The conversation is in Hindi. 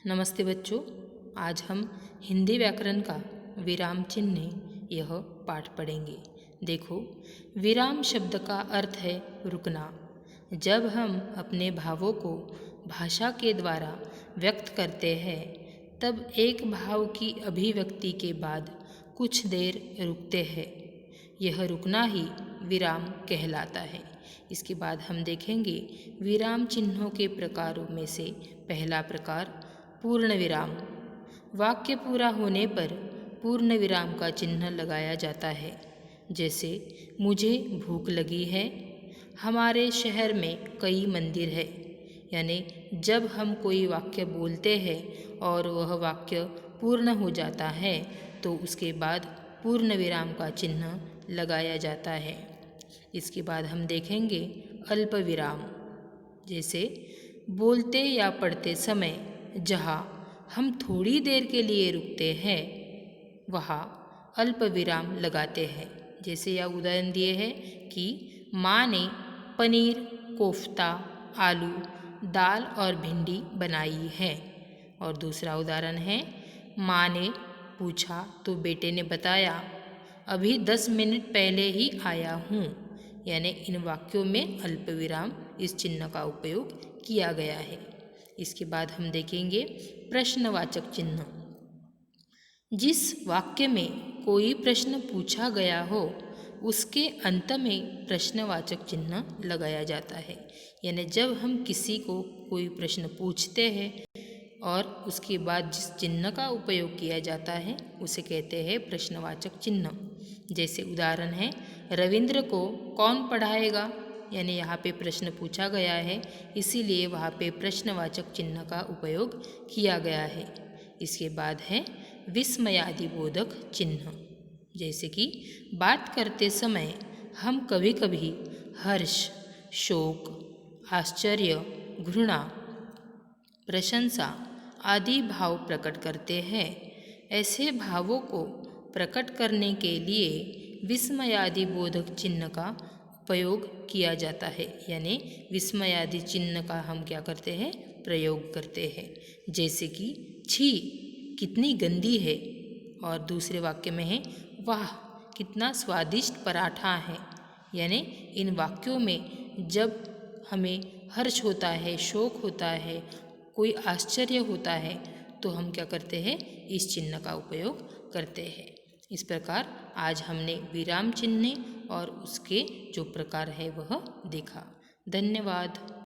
नमस्ते बच्चों, आज हम हिंदी व्याकरण का विराम चिन्ह यह पाठ पढ़ेंगे। देखो, विराम शब्द का अर्थ है रुकना। जब हम अपने भावों को भाषा के द्वारा व्यक्त करते हैं तब एक भाव की अभिव्यक्ति के बाद कुछ देर रुकते हैं। यह रुकना ही विराम कहलाता है। इसके बाद हम देखेंगे विराम चिन्हों के प्रकारों में से पहला प्रकार पूर्ण विराम। वाक्य पूरा होने पर पूर्ण विराम का चिन्ह लगाया जाता है। जैसे मुझे भूख लगी है, हमारे शहर में कई मंदिर है। यानी जब हम कोई वाक्य बोलते हैं और वह वाक्य पूर्ण हो जाता है तो उसके बाद पूर्ण विराम का चिन्ह लगाया जाता है। इसके बाद हम देखेंगे अल्प विराम। जैसे बोलते या पढ़ते समय जहाँ हम थोड़ी देर के लिए रुकते हैं वहाँ अल्प विराम लगाते हैं। जैसे यह उदाहरण दिए हैं कि माँ ने पनीर, कोफ्ता, आलू, दाल और भिंडी बनाई है। और दूसरा उदाहरण है, माँ ने पूछा तो बेटे ने बताया अभी 10 मिनट पहले ही आया हूँ। यानी इन वाक्यों में अल्प विराम इस चिन्ह का उपयोग किया गया है। इसके बाद हम देखेंगे प्रश्नवाचक चिन्ह। जिस वाक्य में कोई प्रश्न पूछा गया हो उसके अंत में प्रश्नवाचक चिन्ह लगाया जाता है। यानी जब हम किसी को कोई प्रश्न पूछते हैं और उसके बाद जिस चिन्ह का उपयोग किया जाता है उसे कहते हैं प्रश्नवाचक चिन्ह। जैसे उदाहरण है, रविंद्र को कौन पढ़ाएगा। यानी यहाँ पे प्रश्न पूछा गया है, इसीलिए वहाँ पे प्रश्नवाचक चिन्ह का उपयोग किया गया है। इसके बाद है विस्मयादिबोधक चिन्ह। जैसे कि बात करते समय हम कभी कभी हर्ष, शोक, आश्चर्य, घृणा, प्रशंसा आदि भाव प्रकट करते हैं। ऐसे भावों को प्रकट करने के लिए विस्मयादिबोधक चिन्ह का उपयोग किया जाता है। यानी विस्मयादि चिन्ह का हम क्या करते हैं, प्रयोग करते हैं। जैसे कि छी कितनी गंदी है, और दूसरे वाक्य में है वाह कितना स्वादिष्ट पराठा है। यानी इन वाक्यों में जब हमें हर्ष होता है, शोक होता है, कोई आश्चर्य होता है तो हम क्या करते हैं, इस चिन्ह का उपयोग करते हैं। इस प्रकार आज हमने विराम चिन्ह और उसके जो प्रकार है वह देखा। धन्यवाद।